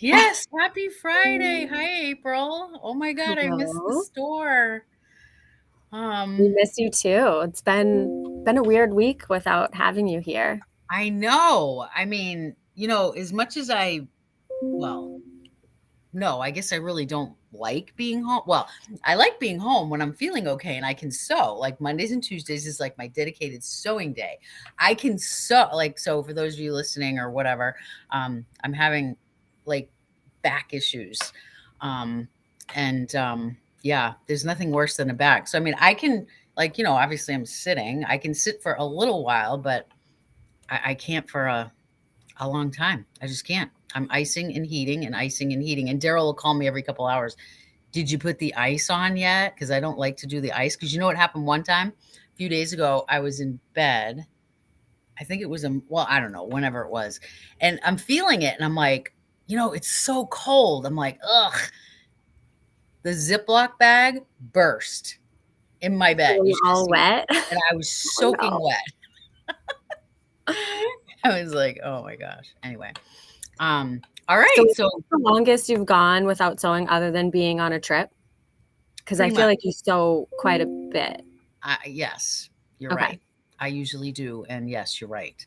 Yes, happy Friday. Hi, April. Oh my God, I missed the Hello. store. We Um, miss you too. It's been a weird week without having you here. I know. I mean, as much as well, no, I guess I really don't like being home. Well, I like being home when I'm feeling okay and I can sew. Like Mondays and Tuesdays is like my dedicated sewing day. I can sew, like, so for those of you listening or whatever, I'm having like back issues. Um, and yeah, there's nothing worse than a back. So I mean, I can, like, obviously I'm sitting. I can sit for a little while, but I can't for a long time. I just can't. I'm icing and heating and icing and heating. And Daryl will call me every couple hours. Did you put the ice on yet? Because I don't like to do the ice. Because you know what happened one time? A few days ago, I was in bed. I think it was, well, I don't know, whenever it was. And I'm feeling it. And I'm like, it's so cold. I'm like, ugh. The Ziploc bag burst in my bed. Were You you should have all seen it. wet? And I was Oh soaking no. wet. I was like, oh my gosh. Anyway. All So right. is So this the longest you've gone without sewing other than being on a trip? Because I pretty feel much. like you sew quite a bit. Yes, you're Okay. right. I usually do, and yes, you're right.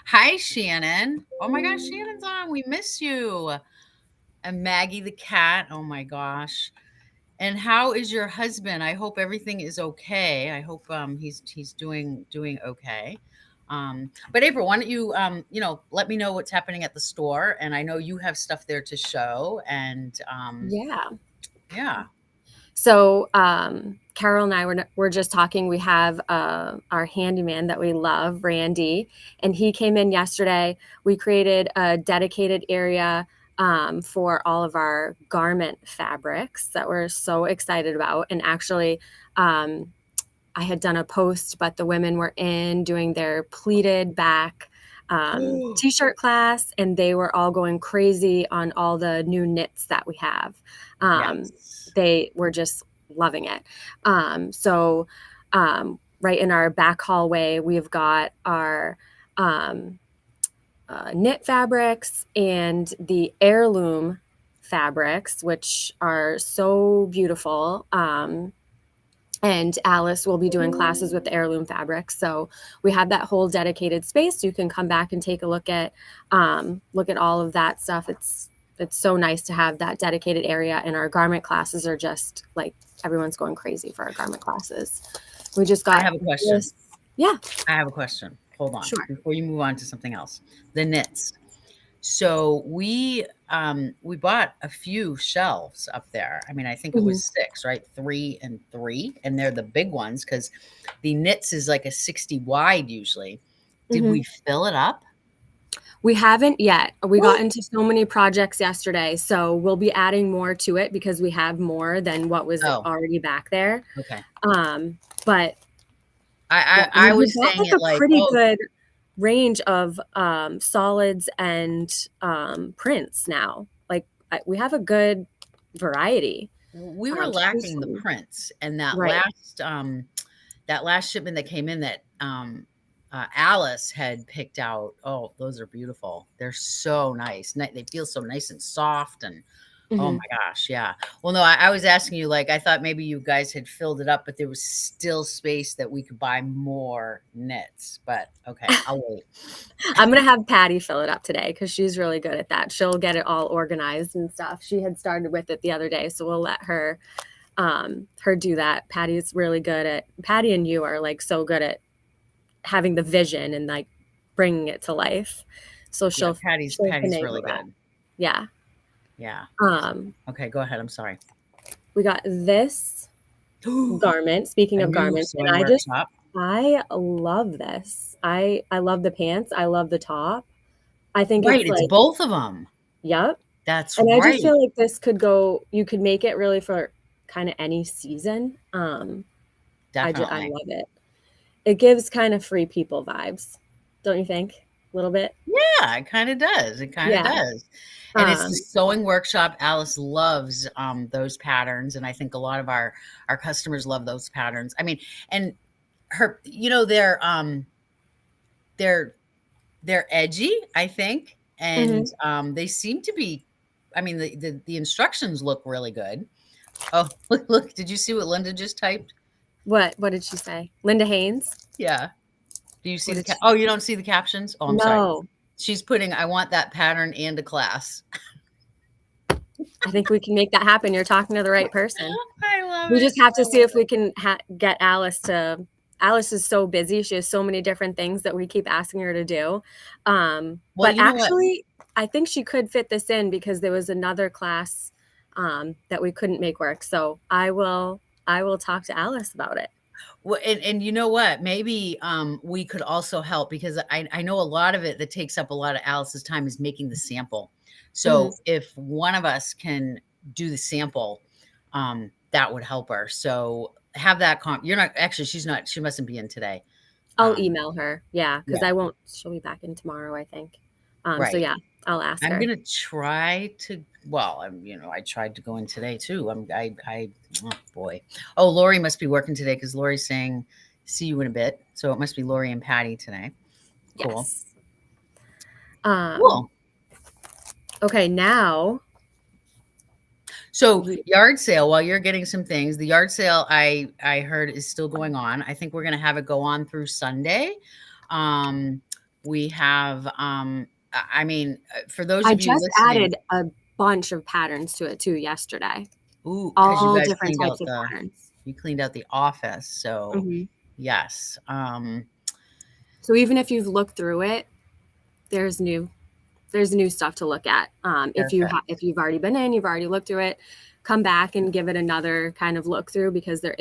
Hi, Shannon. Oh my gosh, Shannon's on. We miss you. And Maggie the cat. Oh my gosh. And how is your husband? I hope everything is okay. I hope he's doing okay. But April, why don't you let me know what's happening at the store? And I know you have stuff there to show. And Yeah. yeah, So Carol and I were just talking. We have our handyman that we love, Randy, and he came in yesterday. We created a dedicated area for all of our garment fabrics that we're so excited about. And actually, um, I had done a post, but the women were in doing their pleated back t-shirt class, and they were all going crazy on all the new knits that we have. yes. They were just loving it. Right in our back hallway, we've got our um, knit fabrics and the heirloom fabrics, which are so beautiful. And Alice will be doing classes with the heirloom fabrics. So we have that whole dedicated space. You can come back and take a look at all of that stuff. It's so nice to have that dedicated area, and our garment classes are just like everyone's going crazy for our garment classes. We just I got have a question. this. Yeah, I have a question. Hold on sure. before you move on to something else. The knits. So we bought a few shelves up there. I mean, I think it Mhm. was 6, right? 3 and 3, and they're the big ones because the knits is like a 60 wide usually. Did Mhm. we fill it up? We haven't yet. We got What? into so many projects yesterday, so we'll be adding more to it because we have more than what was Oh, already back there. okay. But I yeah, I, I we've was got saying like it a like, pretty oh, good range of solids and prints now. Like we have a good variety we were to choose lacking the from. prints, and Right. that last shipment that came in that Alice had picked out. Oh, those are beautiful. They're so nice. They feel so nice and soft. And oh Hmm. my gosh, yeah. Well, no, I was asking you, like, I thought maybe you guys had filled it up, but there was still space that we could buy more knits. But okay, I'll wait. I'm gonna have Patty fill it up today because she's really good at that. She'll get it all organized and stuff. She had started with it the other day, so we'll let her do that. Patty and you are like so good at having the vision and like bringing it to life. So Yeah, she'll Patty's really finagle that. good. Yeah. Yeah. Um, Okay, go ahead. I'm sorry. we got this garment. Speaking A of new garments, and sewing workshop. I love this. I love the pants. I love the top. I think Right, it's it's like, both of them. yep. That's And I just right. feel like this could go. You could make it really for kind of any season. I Definitely. love it. It gives kind of free people vibes, don't you think? A little bit. Yeah, it kinda does, it kinda Yeah. does. And it's the Um, sewing workshop. Alice loves, those patterns, and I think a lot of our customers love those patterns. I mean, and her, they're they're edgy, I think, and, mhm. they seem to be, I mean, the instructions look really good. Oh, look, did you see what Linda just typed? What did she say? Linda Haynes? Yeah. Do you see What the did she oh, you don't see the captions? Oh, I'm sorry. No. She's putting, "I want that pattern and a class." I think we can make that happen. You're talking to the right person. I love We it. just have to see if we can get Alice to. Alice is so busy. She has so many different things that we keep asking her to do. Well, But you know what? actually, I think she could fit this in because there was another class that we couldn't make work. So I will talk to Alice about it. Well, and you know what? Maybe, we could also help because I know a lot of it that takes up a lot of Alice's time is making the sample. Mhm. So if one of us can do the sample, that would help her. So have that you're not actually, she mustn't be in today. I'll email her. Yeah, because Yeah, I won't. She'll be back in tomorrow, I think. So right. yeah, I'll ask I'm her. gonna try to well, I tried to go in today too. Oh boy. Oh, Lori must be working today because Lori's saying, "See you in a bit." So it must be Lori and Patty today. Cool. Yes. Um, Cool. okay, now So you, yard sale, while you're getting some things, the yard sale I heard is still going on. I think we're gonna have it go on through Sunday. Um, we have I mean, for those I of you just listening, added a bunch of patterns to it too yesterday. ooh, because you All guys different types of patterns. cleaned out the office. So Mhm. yes. So even if you've looked through it, there's new stuff to look at. Perfect. If you've already been in, you've already looked through it, come back and give it another kind of look through because there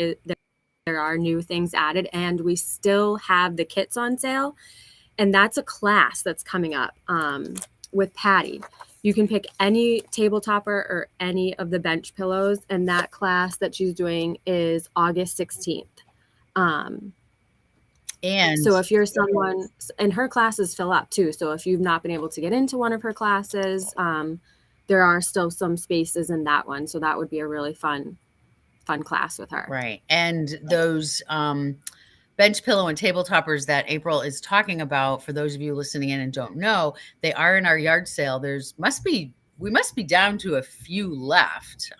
are new things added, and we still have the kits on sale, and that's a class that's coming up with Patty. You can pick any table topper or any of the bench pillows, and that class that she's doing is August 16th. And So if you're someone, and her classes fill up too. So if you've not been able to get into one of her classes, there are still some spaces in that one. So that would be a really fun class with her. right. And those bench pillow and table toppers that April is talking about, for those of you listening in and don't know, they are in our yard sale. We must be down to a few left.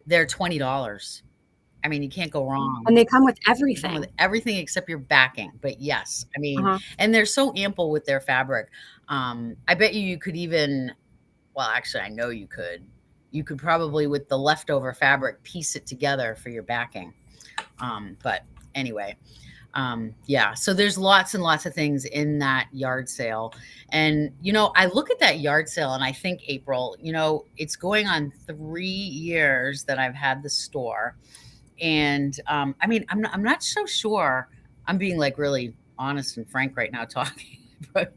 They're $20. I mean, you can't go wrong. And they come with They come with everything. everything except your backing. But yes, I mean, Uh-huh. and they're so ample with their fabric. I bet you could even, well, actually, I know you could. You could probably, with the leftover fabric, piece it together for your backing. But anyway, yeah, so there's lots and lots of things in that yard sale. And, I look at that yard sale and I think, April, it's going on 3 years that I've had the store. And I mean, I'm not so sure. I'm being like really honest and frank right now talking, but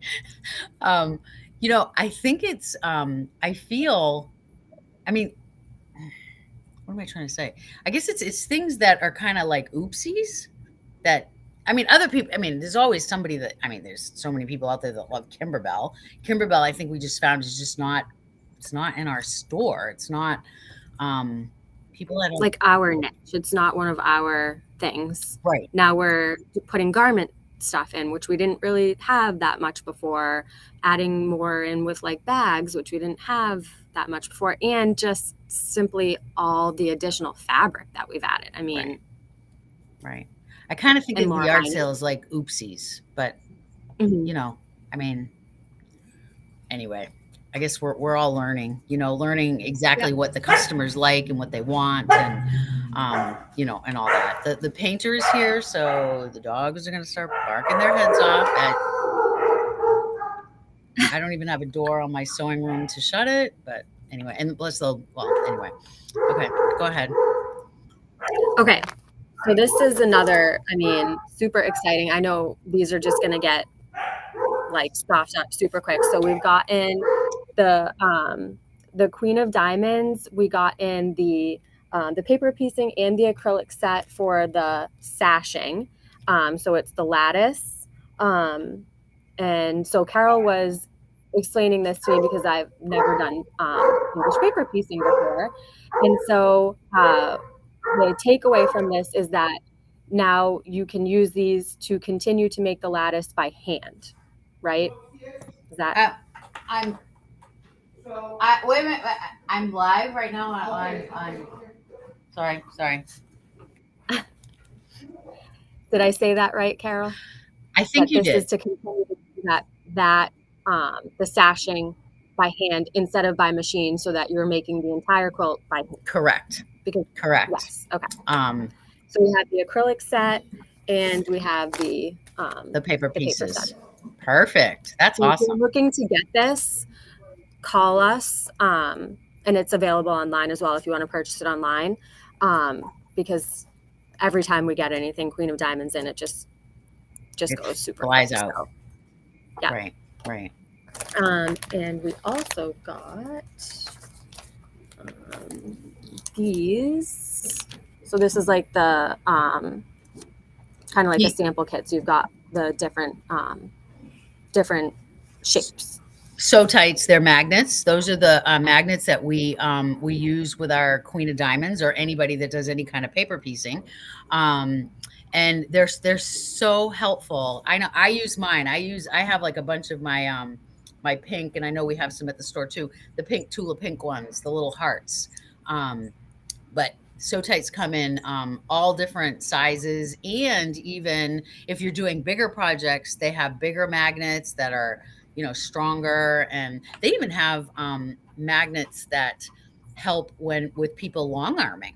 um, I think I feel, I mean, what am I trying to say? I guess it's things that are kind of like oopsies that I mean, other people, I mean, there's always somebody that, I mean, there's so many people out there that love 𝗤𝗏𝗏𝗏. 𝗤𝗏𝗏𝗏, I think we just found is just not, it's not in our store. It's not, people that It's don't, like our niche. It's not one of our things. right, Now we're putting garment stuff in, which we didn't really have that much before, adding more in with like bags, which we didn't have that much before, and just simply all the additional fabric that we've added. I mean, right. I kind of think and of the more yard high. sale as like oopsies, but Mhm. I mean, anyway, I guess we're all learning, learning exactly Yep. what the customers like and what they want, and and all that. The painter is here, so the dogs are going to start barking their heads off. I don't even have a door on my sewing room to shut it, but anyway, and plus anyway. Okay, go ahead. Okay. So this is another, I mean, super exciting. I know these are just going to get like stopped up super quick. So we've got in the Queen of Diamonds. We got in the paper piecing and the acrylic set for the sashing. So it's the lattice. And so Carol was explaining this to me because I've never done English paper piecing before. And so the takeaway from this is that now you can use these to continue to make the lattice by hand, right? Is that I'm Wait a minute. I'm live right now on sorry. Did I say that right, Carol? I think That you this is did. to continue to do the stashing by hand instead of by machine, so that you're making the entire quilt by hand. Correct. Because Correct. yes, okay. So we have the acrylic set and we have the paper paper pieces. set. Perfect. That's So if you're awesome. looking to get this, call us, and it's available online as well if you want to purchase it online, because every time we get anything Queen of Diamonds in, it just It goes super flies quick. out. So, yeah. Right. And we also got these. So this is like the kind of like a sample kit. So you've got the different shapes. So tights, they're magnets. Those are the magnets that we use with our Queen of Diamonds or anybody that does any kind of paper piecing. And they're so helpful. I know I use mine. I have like a bunch of my my pink, and I know we have some at the store too. The pink Tula pink ones, the little hearts. But so tights come in all different sizes, and even if you're doing bigger projects, they have bigger magnets that are stronger, and they even have magnets that help when with people long arming,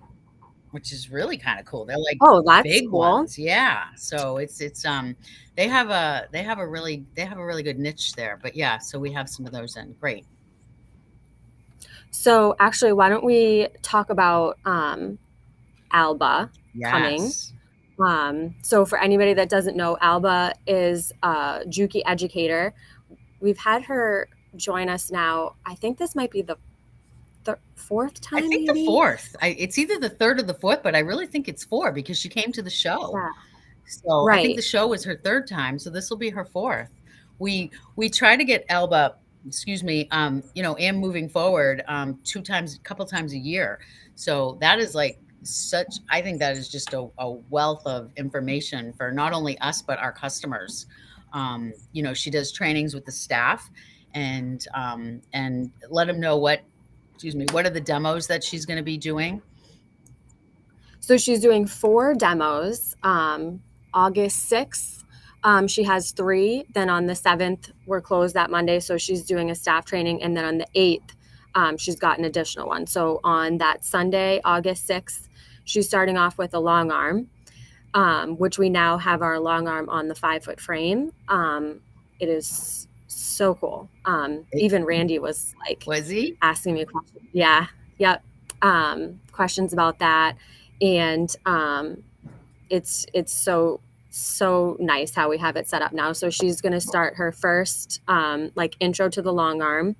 which is really kind of cool. They're like That's big cool. ones, yeah. So it's they have a really good niche there. But yeah, so we have some of those in. Great. So actually, why don't we talk about 𝗂𝗶𝗶 coming? So for anybody that doesn't know, 𝗂𝗶𝗶 is a 𝗔𝗂𝗶𝗃. We've had her join us now. I think this might be the fourth time. I think maybe? the fourth. It's either the third or the fourth, but I really think it's four because she came to the show. Yeah. So Right. I think the show was her third time, so this will be her fourth. We try to get 𝗂𝗶𝗶, excuse me, and moving forward, a couple times a year. So that is like I think that is just a wealth of information for not only us but our customers. She does trainings with the staff and let them know what are the demos that she's going to be doing. So she's doing 4 demos. August 6th, she has 3. Then on the 7th, we're closed that Monday, so she's doing a staff training. And then on the 8th, she's got an additional one. So on that Sunday, August 6th, she's starting off with a long arm, which we now have our long arm on the 5-foot frame. It is so cool. Even Randy was like, was he asking me questions? Yeah. Yep. Questions about that. And it's so nice how we have it set up now. So she's going to start her first like intro to the long arm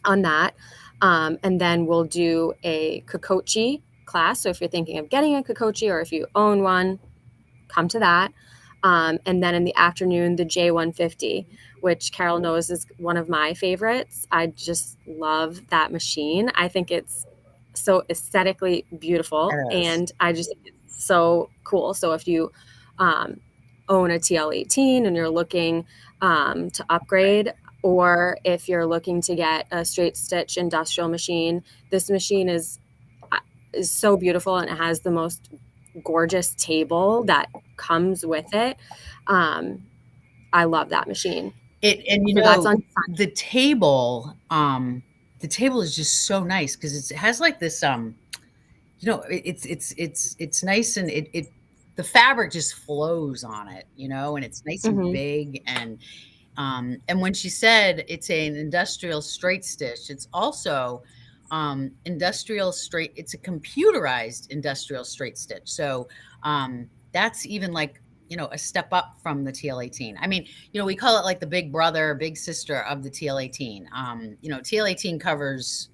on that. And then we'll do a 𝗂𝗂𝗶𝗃 class. So if you're thinking of getting a 𝗂𝗂𝗶𝗃 or if you own one, come to that. And then in the afternoon, the 𝗔_150, which Carol knows is one of my favorites. I just love that machine. I think it's so aesthetically beautiful, and I just think it's so cool. So if you own a TL18 and you're looking to upgrade, or if you're looking to get a straight stitch industrial machine, this machine is so beautiful, and it has the most gorgeous table that comes with it. I love that machine. That's on the table. The table is just so nice because it has like this it's nice, and the fabric just flows on it, and it's nice and big. And when she said it's an industrial straight stitch, it's also industrial straight. It's a computerized industrial straight stitch. So that's even like a step up from the TL18. I mean, we call it like the big brother, big sister of the TL18. TL18 covers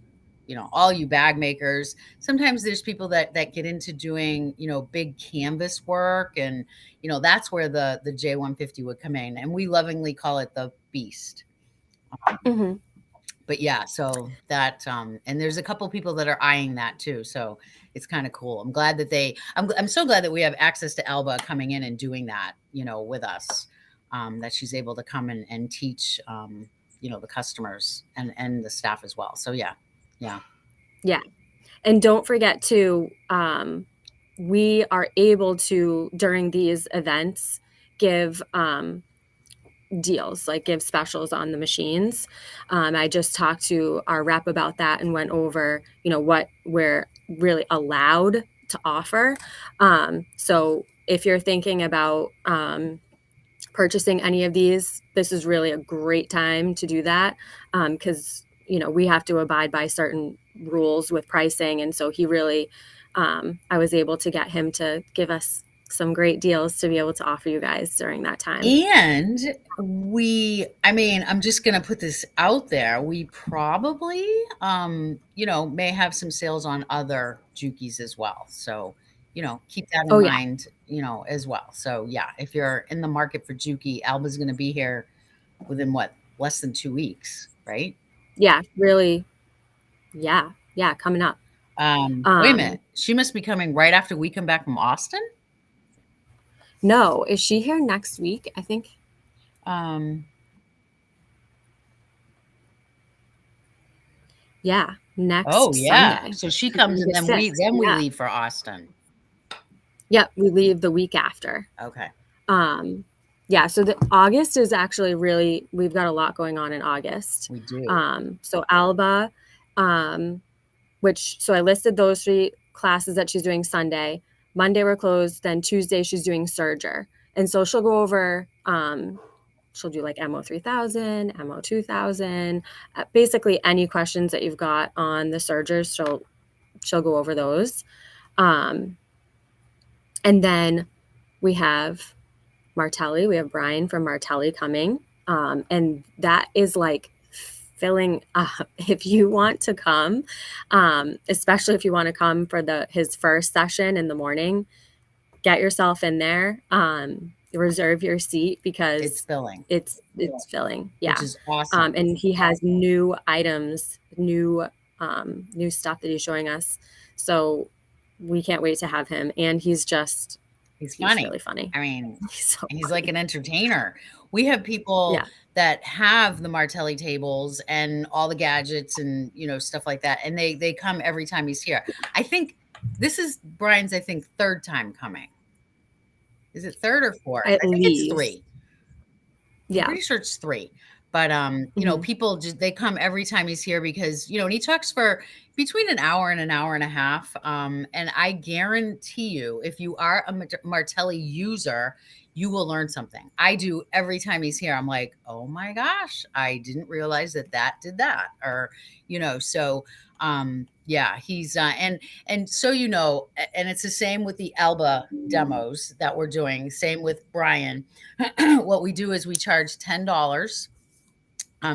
all you bag makers. Sometimes there's people that get into doing big canvas work, and that's where the 𝗔_150 would come in, and we lovingly call it the beast. But yeah, so that and there's a couple people that are eyeing that too, so it's kind of cool. I'm glad that I'm so glad that we have access to 𝗂𝗶𝗶 coming in and doing that with us, that she's able to come and teach the customers and the staff as well. So yeah. Yeah. And don't forget to, we are able to, during these events, give deals, like give specials on the machines. I just talked to our rep about that and went over, what we're really allowed to offer. So if you're thinking about purchasing any of these, this is really a great time to do that, because we have to abide by certain rules with pricing. And so he really, I was able to get him to give us some great deals to be able to offer you guys during that time. And I'm just going to put this out there. We probably, may have some sales on other 𝗔𝗴𝗄𝗏s as well. So, keep that in mind, as well. So yeah, if you're in the market for 𝗔𝗴𝗄𝗏, Alba's going to be here within less than 2 weeks, right? Yeah, really. Yeah. Coming up. Wait a minute. She must be coming right after we come back from Austin? No, is she here next week? I think. Yeah, next Sunday. So she comes and then we leave for Austin. Yep, we leave the week after. Okay. Yeah, so the August is actually we've got a lot going on in August. We do. So Alba, so I listed those 3 classes that she's doing Sunday. Monday we're closed, then Tuesday she's doing Serger. And so she'll go over, she'll do like 𝗤𝗂𝗏𝗏𝗏, 𝗤𝗂𝗏𝗏𝗏, basically any questions that you've got on the Sergers, she'll go over those. And then we have Martelli. We have Brian from Martelli coming. And that is like filling up. If you want to come, especially if you want to come for his first session in the morning, get yourself in there. Reserve your seat because it's filling. It's filling. Yeah. Which is awesome. And he has new items, new stuff that he's showing us. So we can't wait to have him. And he's funny. He's really funny. I mean, he's like an entertainer. We have people that have the Martelli tables and all the gadgets and, stuff like that. And they come every time he's here. I think this is Brian's, 3rd time coming. Is it 3rd or 4th? I think it's 3. Yeah. I'm pretty sure it's 3. But, people they come every time he's here because, and he talks for between an hour and an hour and a half. And I guarantee you, if you are a Martelli user, you will learn something. I do every time he's here. I'm like, oh my gosh, I didn't realize that did that. Or, so, yeah, he's, and so, and it's the same with the Alba demos that we're doing. Same with Brian. What we do is we charge $10.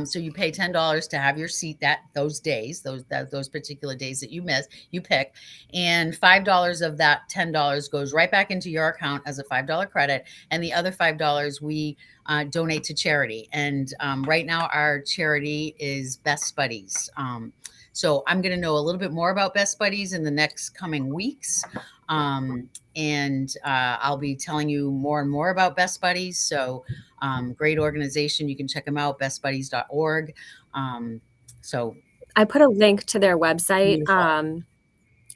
So you pay $10 to have your seat those days, those particular days that you pick, and $5 of that $10 goes right back into your account as a $5 credit, and the other $5 we donate to charity. And right now our charity is Best Buddies. So I'm going to know a little bit more about Best Buddies in the next coming weeks. And I'll be telling you more and more about Best Buddies. So great organization. You can check them out, bestbuddies.org. So I put a link to their website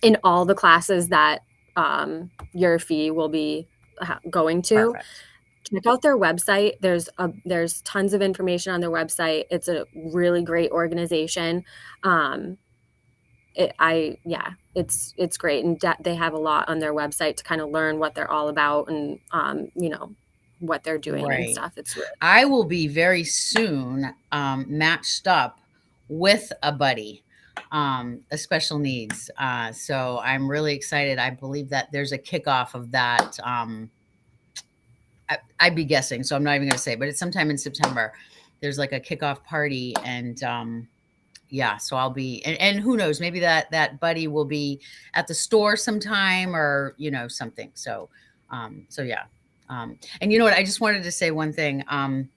in all the classes that your fee will be going to. Perfect. Check out their website. There's tons of information on their website. It's a really great organization. It's great. And they have a lot on their website to kind of learn what they're all about and, what they're doing and stuff. I will be very soon matched up with a buddy, a special needs. So I'm really excited. I believe that there's a kickoff of that. I'd be guessing, so I'm not even going to say, but it's sometime in September. There's like a kickoff party, and yeah, so I'll be, and who knows, maybe that buddy will be at the store sometime, or something. So, yeah. And you know what? I just wanted to say one thing. As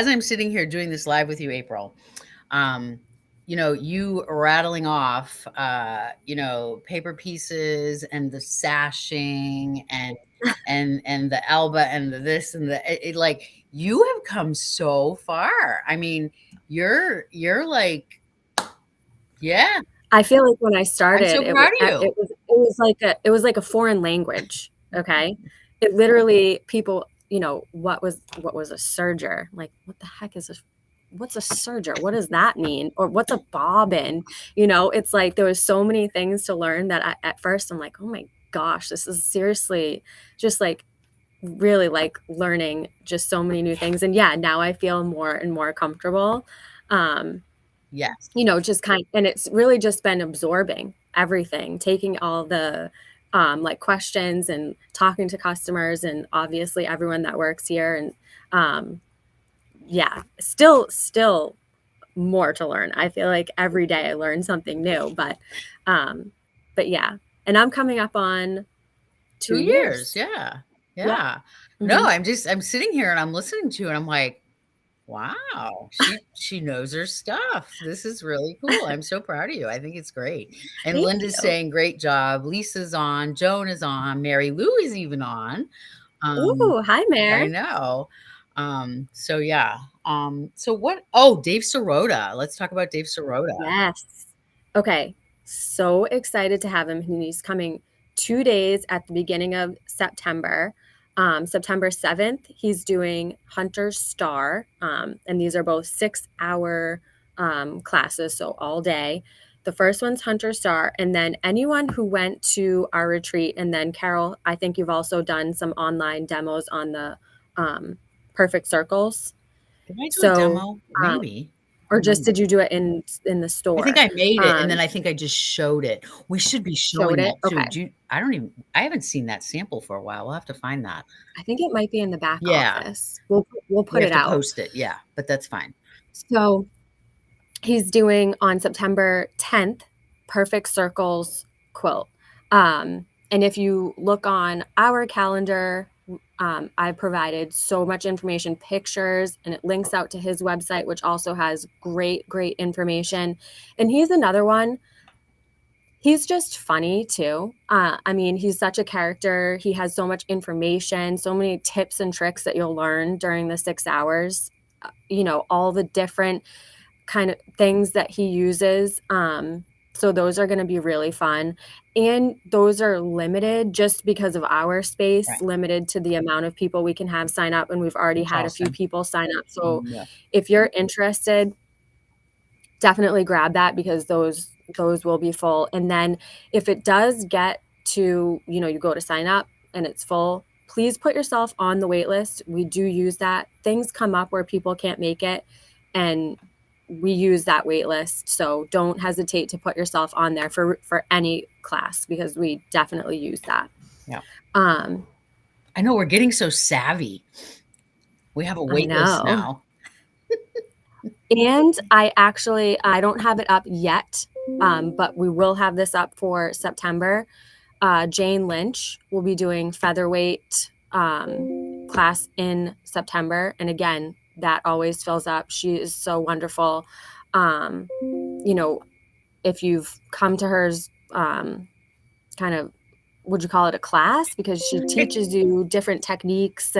I'm sitting here doing this live with you, April, you rattling off, paper pieces and the sashing and the Alba and the this and the, you have come so far. I mean, you're like, yeah, I feel like when I I'm started, so proud of you. it was like a foreign language. Okay, it literally people, you know, what was a serger? Like, what the heck is a what's a serger? What does that mean? Or what's a bobbin? You know, it's like there was so many things to learn that at first I'm like, oh my gosh, this is seriously just like really like learning just so many new things. And yeah, now I feel more and more comfortable. Um, Yes. you know, just and it's really just been absorbing everything, taking all the like questions and talking to customers and obviously everyone that works here. And yeah, still more to learn. I feel like every day I learn something new, um, but yeah. And I'm coming up on 2 2 years. years. Yeah. Yeah. Yeah. No, Hmm. I'm sitting here and I'm listening to you and I'm like, wow, she knows her stuff. This is really cool. I'm so proud of you. I think it's great. And Thank Linda's you. saying, great job. Lisa's on. Joan is on. Mary Lou is even on. Um, Ooh, hi, I Mare. know. So yeah. So what? Oh, Dave Sirota. Let's talk about Dave Sirota. Yes. Okay. So excited to have him. He's coming 2 days at the beginning of September. September 7th, he's doing Hunter's Star. And these are both 6 hour classes, so all day. The first one's Hunter Star. And then anyone who went to our retreat, and then Carol, I think you've also done some online demos on the perfect circles. Did I do a So, demo? um, Maybe. I or don't just remember. did you do it in the I think store? I made it, and then Um, I think I just showed it. We should be showed showing it? that too. Okay. Do you I don't even I haven't seen that sample for a while. We'll have to find that. I think it might be in the back Yeah, office. We'll we put have it to out. post it, yeah, but that's fine. So, he's doing on September 10th, Perfect Circles quilt. And if you look on our calendar, I provided so much information, pictures, and it links out to his website, which also has great information. And he's another one. He's just funny too. I mean, he's such a character. He has so much information, so many tips and tricks that you'll learn during the 6 hours. You know, all the different kind of things that he uses. So those are going to be really fun. And those are limited just because of our space, Right. limited to the amount of people we can have sign up. And we've already That's had a few awesome. people sign up. So Yeah. if you're interested, definitely grab that because those will be full. And then if it does get to, you know, you go to sign up and it's full, please put yourself on the wait list. We do use that. Things come up where people can't make it, and we use that wait list. So don't hesitate to put yourself on there for any class because we definitely use that. Yeah. Um, I know we're getting so savvy. We have a I wait list know. now. And I don't have it up yet, but we will have this up for September. Jane Lynch will be doing featherweight class in September. And again, that always fills up. She is so wonderful. You know, if you've come to hers, kind of, would you call it a class? Because she teaches you different techniques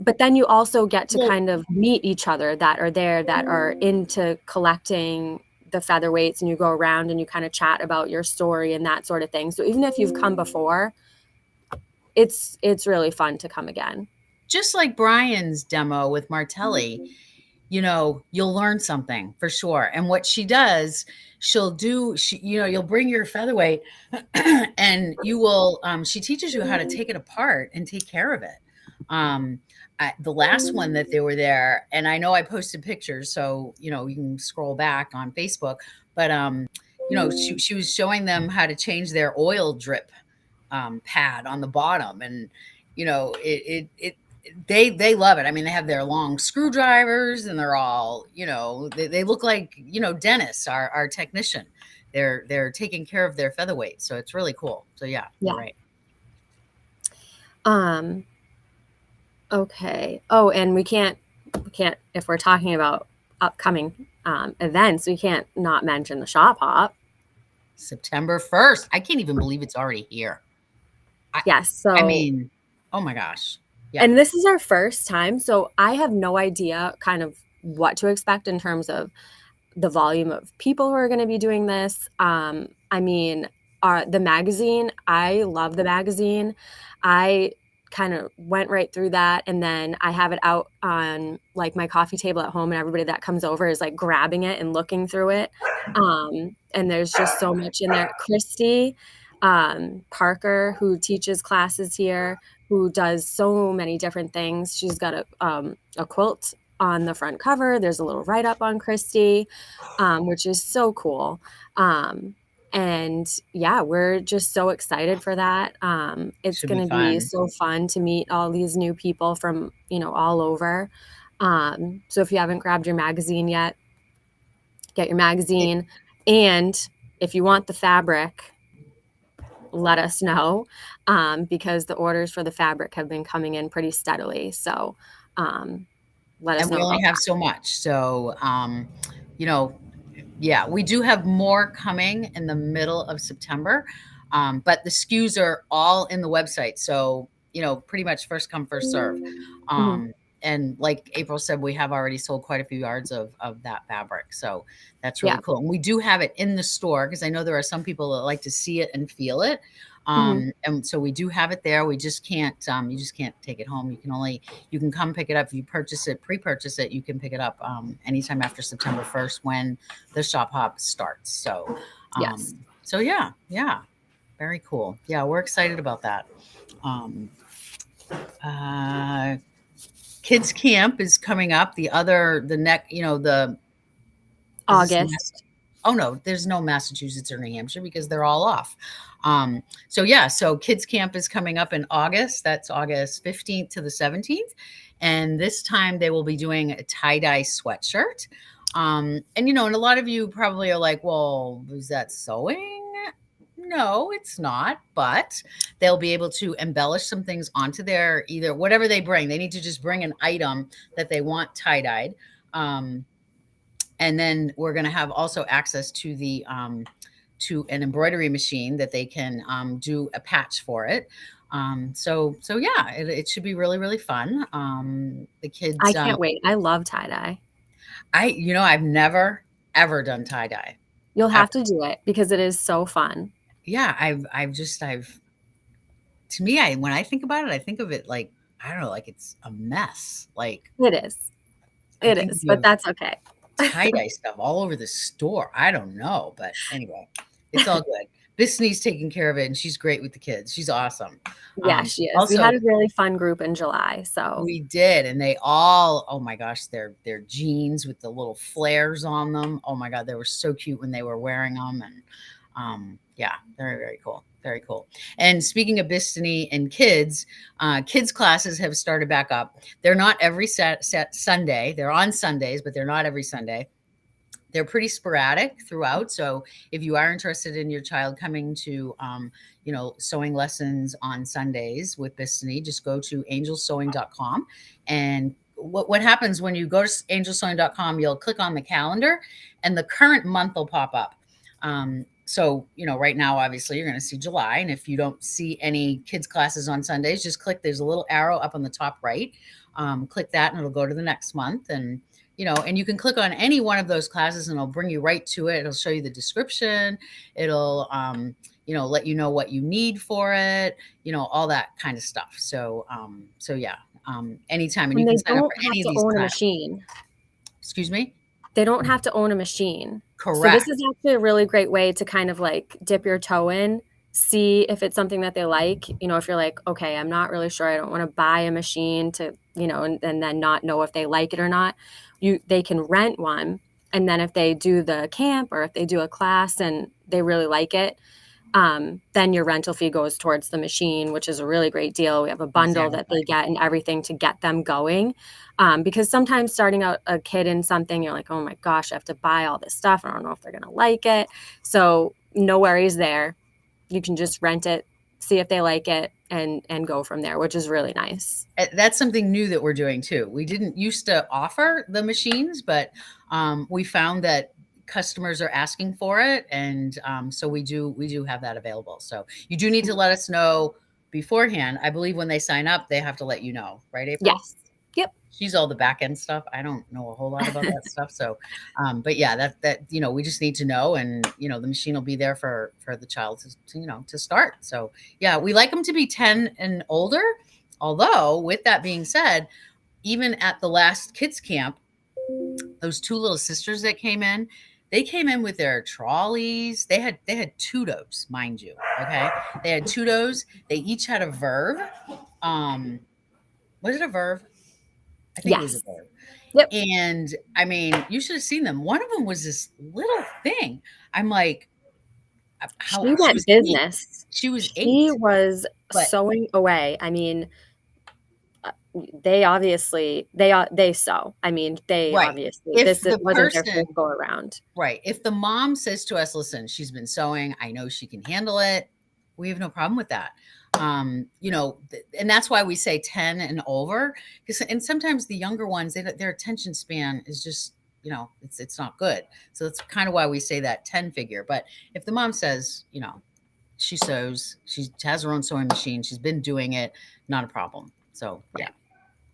but then you also get to Well, kind of meet each other that are there that are into collecting the featherweights, and you go around and you kind of chat about your story and that sort of thing. So even if you've come before, it's really fun to come again. just like Brian's demo with Martelli, you know, you'll learn something for sure. And what she does, you'll bring your featherweight and she teaches you how to take it apart and take care of it. Um, the last one that they were there, and I know I posted pictures, so, you know, you can scroll back on Facebook, but, you know, she was showing them how to change their oil drip, pad on the bottom. And, you know, they love it. I mean, they have their long screwdrivers and they're all, you know, they look like, you know, Dennis, our technician. They're taking care of their featherweight. So it's really cool. So yeah, you're Yeah. right. Um, okay. Oh, and we can't, if we're talking about upcoming events, we can't not mention the shop hop. September 1st. I can't even believe it's already here. I, Yes. I So mean, oh my gosh. Yeah. And this is our first time, so I have no idea kind of what to expect in terms of the volume of people who are going to be doing this. I mean, the magazine, I love the magazine. I kind of went right through that, and then I have it out on like my coffee table at home, and everybody that comes over is like grabbing it and looking through it. And there's just so much in there. Christy Parker, who teaches classes here, who does so many different things. She's got a quilt on the front cover. There's a little write up on Christy, which is so cool. And yeah, we're just so excited for that. It's Should be going to be fun. so fun to meet all these new people from, all over. So if you haven't grabbed your magazine yet, get your magazine. And if you want the fabric, let us know, because the orders for the fabric have been coming in pretty steadily. So let us And we know only about have that. so much. So, you know, yeah, we do have more coming in the middle of September, but the SKUs are all in the website. So, pretty much first come, first serve. Mhm. And like April said, we have already sold quite a few yards of that fabric. So that's really Yeah. cool. And we do have it in the store because I know there are some people that like to see it and feel it. Mhm. And so we do have it there. We just can't, you just can't take it home. You can come pick it up. If you pre-purchase it, you can pick it up anytime after September 1st when the shop hop starts. Yes. So yeah, very cool. Yeah, we're excited about that. Um, uh, Kids camp is coming up. The neck, is this August. Oh no, there's no Massachusetts or New Hampshire because they're all off. So kids camp is coming up in August. That's August 15th to the 17th. And this time they will be doing a tie-dye sweatshirt. And a lot of you probably are like, well, is that sewing? No, it's not, but they'll be able to embellish some things onto their either whatever they bring. They need to just bring an item that they want tie-dyed. And then we're going to have also access to an embroidery machine that they can do a patch for it. So yeah, it should be really really fun. The I kids, can't wait. I love tie-dye. I've never ever done tie dye You'll ever. have to do it because it is so fun. Yeah, I've to me, when I think about it, I think of it like I don't know, like it's a mess. Like It is. I It think is, you but have that's okay. tie-dye stuff all over the store. I don't know, but anyway, it's all good. Bethany's taking care of it, and she's great with the kids. She's awesome. Yeah, she is. We had Also, a really fun group in July, so we did, and they all, oh my gosh, their jeans with the little flares on them. Oh my God, they were so cute when they were wearing them, and yeah, very very cool, very cool. And speaking of Bistany and kids classes have started back up. They're not every set Sunday. They're on Sundays, but they're not every Sunday. They're pretty sporadic throughout. So if you are interested in your child coming to, sewing lessons on Sundays with Bistany, just go to angelsewing.com. And what happens when you go to angelsewing.com, you'll click on the calendar and the current month will pop up. So right now, obviously, you're going to see July. And if you don't see any kids classes on Sundays, just click, there's a little arrow up on the top right. Click that and it'll go to the next month. And you can click on any one of those classes and it'll bring you right to it. It'll show you the description. It'll, let you know what you need for it, all that kind of stuff. So yeah, anytime. And and you can they sign up don't for have any of to these own a classes. machine. Excuse me? They don't have to own a machine. So this Correct. is actually a really great way to kind of like dip your toe in, see if it's something that they like. If you're like, okay, I'm not really sure, I don't want to buy a machine to, and then not know if they like it or not. They can rent one. And then if they do the camp or if they do a class and they really like it, then your rental fee goes towards the machine, which is a really great deal. We have a bundle that they Exactly. get and everything to get them going. Because sometimes starting out a kid in something, you're like, oh my gosh, I have to buy all this stuff. I don't know if they're going to like it. So no worries there. You can just rent it, see if they like it, and go from there, which is really nice. That's something new that we're doing too. We didn't used to offer the machines, but we found that customers are asking for it, and so we do have that available. So you do need to let us know beforehand. I believe when they sign up, they have to let you know, right, April? Yes. Yep. She's all the back end stuff. I don't know a whole lot about that stuff. So, but yeah, that, we just need to know, and, the machine will be there for the child to start. So yeah, we like them to be 10 and older. Although with that being said, even at the last kids camp, those two little sisters that came in, they came in with their trolleys. They had tutos, mind you. Okay. They had tutos. They each had a verve. Was it a verve? I think it was a Yes. verve. Yep. And I mean, you should have seen them. One of them was this little thing. I'm like, She she went was 8. business. She was 8. She was But sewing away. I mean, they obviously they sew. I mean, they right. obviously If the wasn't their person, first go around. right. If the mom says to us, listen, she's been sewing, I know she can handle it, we have no problem with that. And that's why we say 10 and over, and sometimes the younger ones, their attention span is just, it's not good. So that's kind of why we say that 10 figure. But if the mom says, she sews, she has her own sewing machine, she's been doing it, not a problem. So yeah,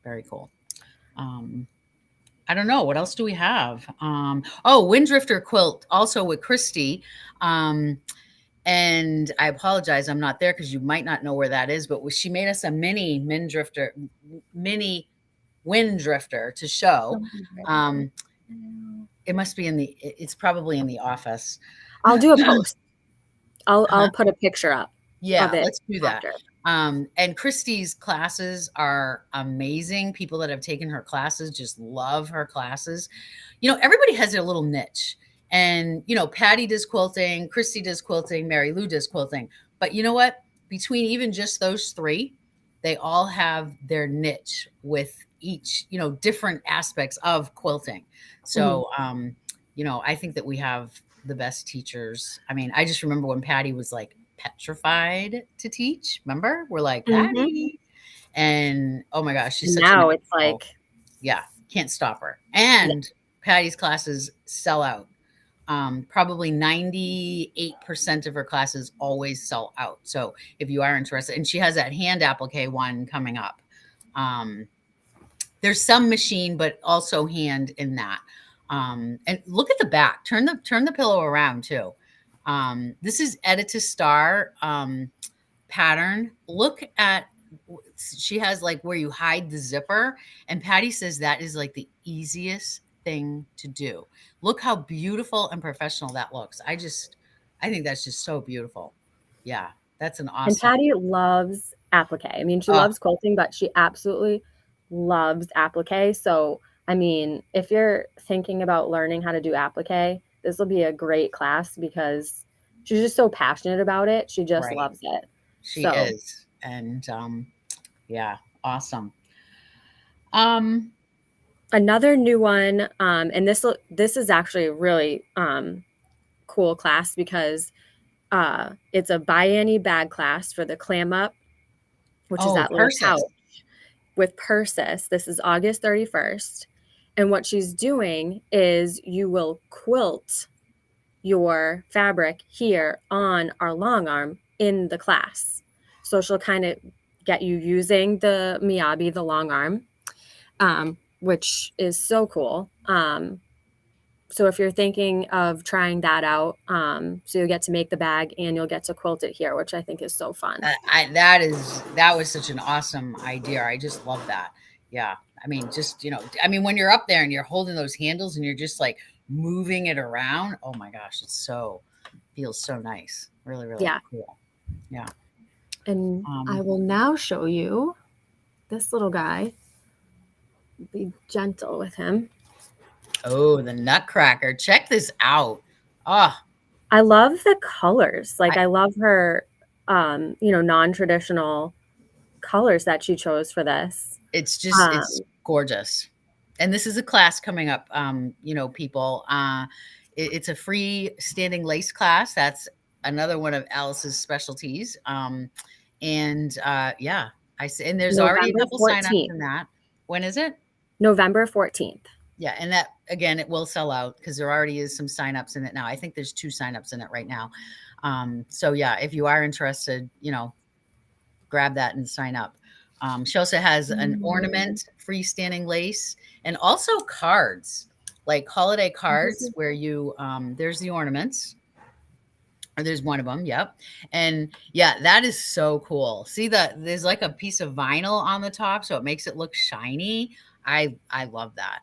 very cool. I don't know. What else do we have? Winddrifter quilt, also with Christy. And I apologize, I'm not there because you might not know where that is, but she made us a mini Winddrifter to show. It must be it's probably in the office. I'll do a post. I'll put a picture up. Yeah, of it let's do that. after. And Christy's classes are amazing. People that have taken her classes just love her classes. Everybody has their little niche. And, Patty does quilting, Christy does quilting, Mary Lou does quilting. But you know what? Between even just those 3, they all have their niche with each, different aspects of quilting. So, I think that we have the best teachers. I mean, I just remember when Patty was like petrified to teach. Remember? We're like, Patty. And oh my gosh, she's such now it's like, yeah, can't stop her. And Patty's classes sell out. Probably 98% of her classes always sell out. So if you are interested, and she has that hand applique one coming up. There's some machine, but also hand in that. And look at the back. Turn the pillow around too. This is Edita Star pattern. Look at, she has like where you hide the zipper, and Patty says that is like the easiest thing to do. Look how beautiful and professional that looks. I think that's just so beautiful. Yeah, that's an awesome. And Patty loves applique. I mean, she loves quilting, but she absolutely loves applique. So, I mean, if you're thinking about learning how to do applique, this will be a great class because she's just so passionate about it. She just loves it. She is. And yeah, awesome. Another new one, and this is actually a really cool class because it's a biannual bag class for the clam up, which is that little pouch with Persis. This is August 31st. And what she's doing is you will quilt your fabric here on our long arm in the class. So she'll kind of get you using the miyabi, the long arm, which is so cool. So if you're thinking of trying that out, so you'll get to make the bag and you'll get to quilt it here, which I think is so fun. That was such an awesome idea. I just love that. Yeah. I mean, just, when you're up there and you're holding those handles and you're just like moving it around, oh my gosh, feels so nice. Really, really cool. Yeah. And I will now show you this little guy. Be gentle with him. Oh, the Nutcracker. Check this out. Oh, I love the colors. Like I love her, non-traditional colors that she chose for this. It's just, it's gorgeous. And this is a class coming up, people. It's a free standing lace class. That's another one of Alice's specialties. Yeah, I see. And there's already a couple signups in that. When is it? November 14th. Yeah. And that, again, it will sell out because there already is some signups in it now. I think there's 2 signups in it right now. So yeah, if you are interested, grab that and sign up. She also has an ornament, freestanding lace, and also cards, like holiday cards where you, there's the ornaments. Or there's one of them, yep. And yeah, that is so cool. See there's like a piece of vinyl on the top, so it makes it look shiny. I love that.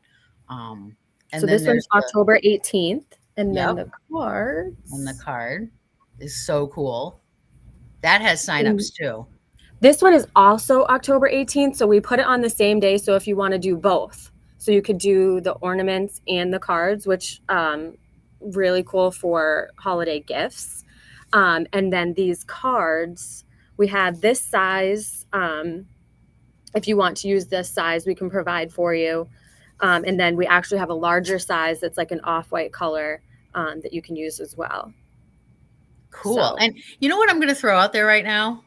And So then this one's there's the, October 18th, and then yep, the cards. and the card is so cool. That has signups too. This one is also October 18th, so we put it on the same day. So if you want to do both, so you could do the ornaments and the cards, which really cool for holiday gifts. And then these cards, we have this size. If you want to use this size, we can provide for you. And then we actually have a larger size that's like an off-white color that you can use as well. Cool. So. And you know what I'm going to throw out there right now?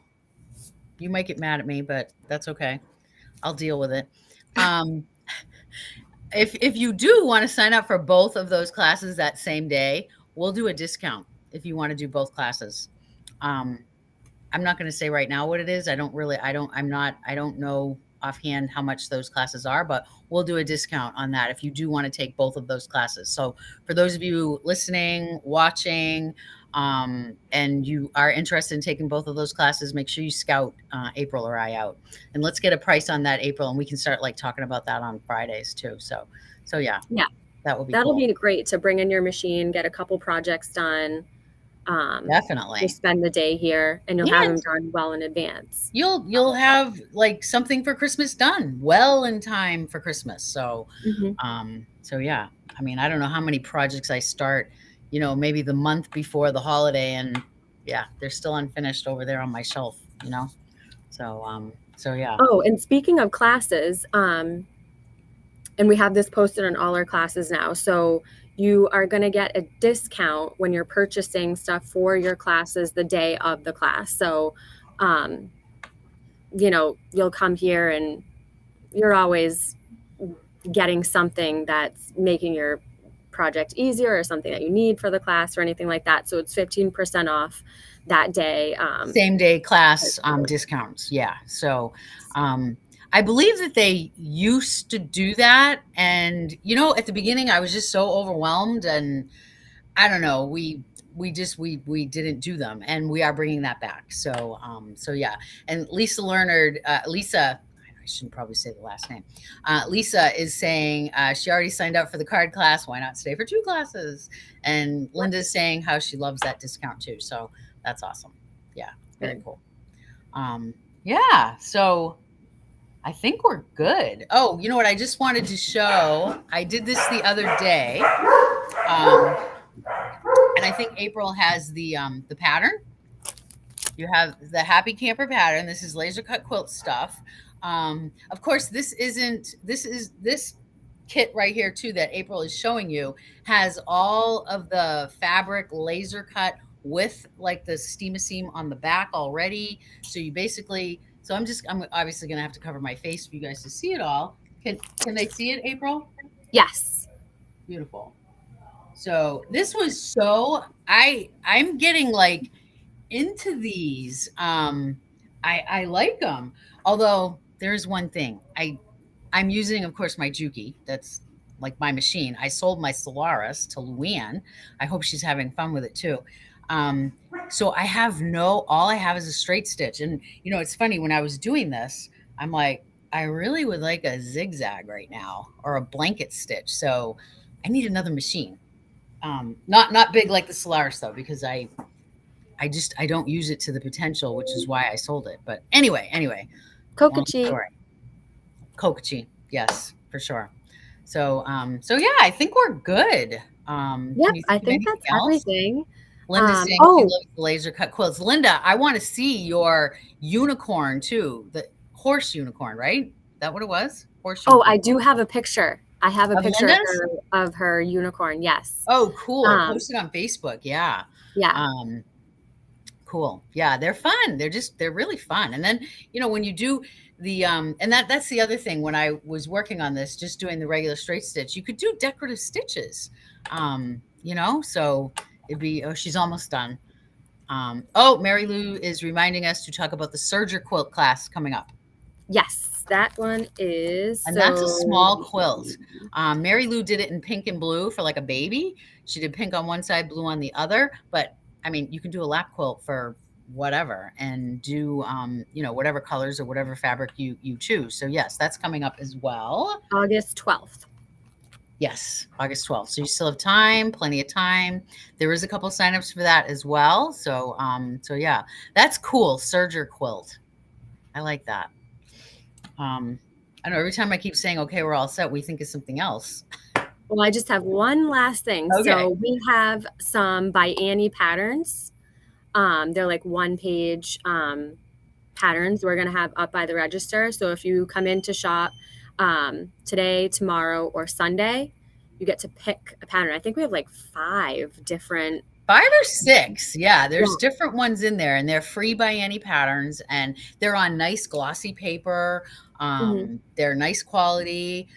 You might get mad at me, but that's okay. I'll deal with it. If you do want to sign up for both of those classes that same day, we'll do a discount if you want to do both classes. I'm not going to say right now what it is. I don't know offhand how much those classes are, but we'll do a discount on that if you do want to take both of those classes. So for those of you listening, watching, and you are interested in taking both of those classes, make sure you scout April or I out, and let's get a price on that, April, and we can start like talking about that on Fridays too. So yeah, that will be that'll cool. be great to bring in your machine, get a couple projects done. Definitely. You spend the day here, and you'll have them done well in advance. You'll have like something for Christmas done well in time for Christmas. So, so yeah. I mean, I don't know how many projects I start, maybe the month before the holiday, and yeah, they're still unfinished over there on my shelf. So yeah. Oh, and speaking of classes, and we have this posted on all our classes now. So you are going to get a discount when you're purchasing stuff for your classes the day of the class. So, you'll come here and you're always getting something that's making your project easier or something that you need for the class or anything like that. So it's 15% off that day. Same day class discounts. Yeah. So, I believe that they used to do that. And, at the beginning I was just so overwhelmed, and I don't know, we didn't do them, and we are bringing that back. So, yeah. And Lisa Leonard, Lisa, I shouldn't probably say the last name. Lisa is saying she already signed up for the card class. Why not stay for 2 classes? And Linda's saying how she loves that discount too. So that's awesome. Yeah. Very cool. Yeah. So I think we're good. Oh, you know what? I just wanted to show, I did this the other day. And I think April has the pattern. You have the Happy Camper pattern. This is laser cut quilt stuff. Of course, this kit right here too that April is showing you has all of the fabric laser cut with like the steam seam on the back already. So you basically, I'm obviously going to have to cover my face for you guys to see it all. Can they see it, April? Yes. Beautiful. So this was I'm getting like into these. I like them. Although there's one thing. I'm using, of course, my Juki. That's like my machine. I sold my Solaris to Luann. I hope she's having fun with it too. So all I have is a straight stitch. And, it's funny, when I was doing this, I'm like, I really would like a zigzag right now, or a blanket stitch. So I need another machine. Not big like the Solaris though, because I don't use it to the potential, which is why I sold it. But anyway, 𝗂𝗂𝗶𝗴𝗀. Yes, for sure. So yeah, I think we're good. Yep, I think that's everything. Linda's saying she loves the laser cut quilts. Linda, I want to see your unicorn too. The horse unicorn, right? Is that what it was? Horse unicorn. I do have a picture. I have a picture of her unicorn. Yes. Oh, cool. Post it on Facebook. Yeah. Yeah. Cool. Yeah, they're fun. They're really fun. And then, when you do the and that's the other thing, when I was working on this, just doing the regular straight stitch, you could do decorative stitches. So it'd be, she's almost done. Oh, Mary Lou is reminding us to talk about the serger quilt class coming up. Yes, that one is. And that's a small quilt. Mary Lou did it in pink and blue for like a baby. She did pink on one side, blue on the other. But I mean, you can do a lap quilt for whatever and do, whatever colors or whatever fabric you choose. So yes, that's coming up as well. August 12th. Yes, August 12th. So you still have time, plenty of time. There is a couple signups for that as well. So, yeah, that's cool. Serger quilt. I like that. I know every time I keep saying, okay, we're all set, we think of something else. Well, I just have one last thing. Okay. So we have some by Annie patterns. They're like 1-page patterns we're going to have up by the register. So if you come in to shop today, tomorrow, or Sunday, you get to pick a pattern. I think we have like 5 different. 5 or 6. Yeah, there's different ones in there, and they're free by Annie patterns, and they're on nice glossy paper. They're nice quality.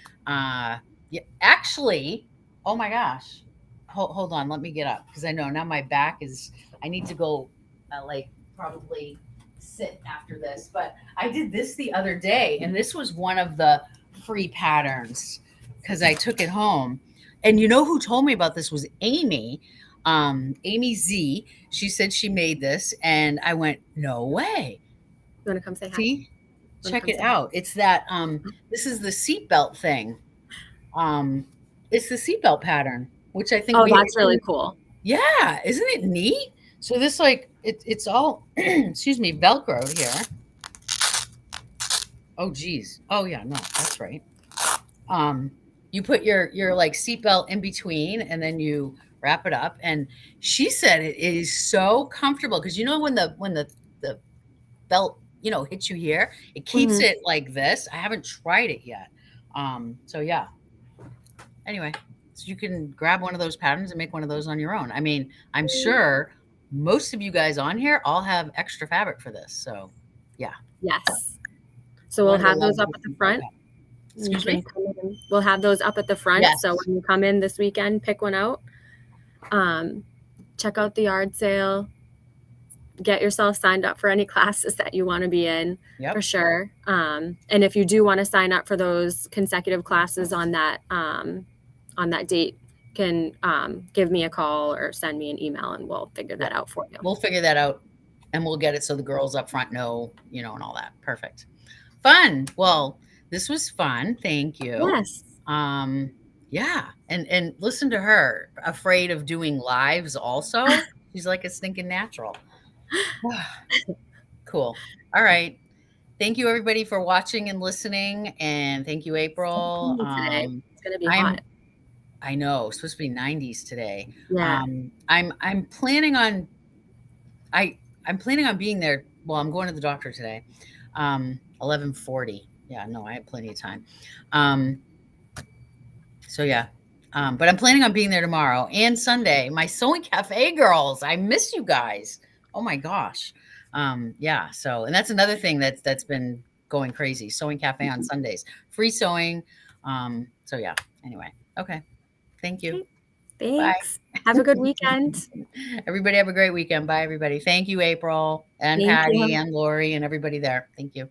Yeah, actually, oh my gosh. Hold on, let me get up because I know now my back is, I need to go probably sit after this. But I did this the other day, and this was one of the free patterns because I took it home. And you know who told me about this was Amy. Amy Z. She said she made this, and I went, no way. You want to come say hi? See? Check it out. It's that this is the seatbelt thing. It's the seatbelt pattern, which I think that's really cool. Yeah, isn't it neat? So this it's all excuse me, Velcro here. Oh geez. Oh yeah, no, that's right. You put your like seatbelt in between, and then you wrap it up. And she said it is so comfortable because when the belt hits you here, it keeps it like this. I haven't tried it yet. So yeah. Anyway, so you can grab one of those patterns and make one of those on your own. I mean, I'm sure most of you guys on here all have extra fabric for this. So yeah. Yes. So we'll have those up at the front. Excuse me? We'll have those up at the front. Yes. So when you come in this weekend, pick one out. Check out the yard sale. Get yourself signed up for any classes that you want to be in, for sure. And if you do want to sign up for those consecutive classes on that date, can give me a call or send me an email, and we'll figure that out for you. We'll figure that out, and we'll get it so the girls up front know, and all that. Perfect. Fun. Well, this was fun. Thank you. Yes. Yeah. And listen to her, afraid of doing lives also. She's like a stinking natural. Cool. All right. Thank you everybody for watching and listening. And thank you, April. It's gonna be hot. I know. It's supposed to be 90s today. Yeah. I'm planning on being there. Well, I'm going to the doctor today. 11:40. Yeah, no, I have plenty of time. So yeah. But I'm planning on being there tomorrow and Sunday. My Sewing Cafe girls. I miss you guys. Oh my gosh. Yeah. So, and that's another thing that's been going crazy. Sewing Cafe on Sundays, free sewing. So yeah. Anyway. Okay. Thank you. Thanks. Bye. Have a good weekend. Everybody have a great weekend. Bye everybody. Thank you, April and Patty and Lori and everybody there. Thank you.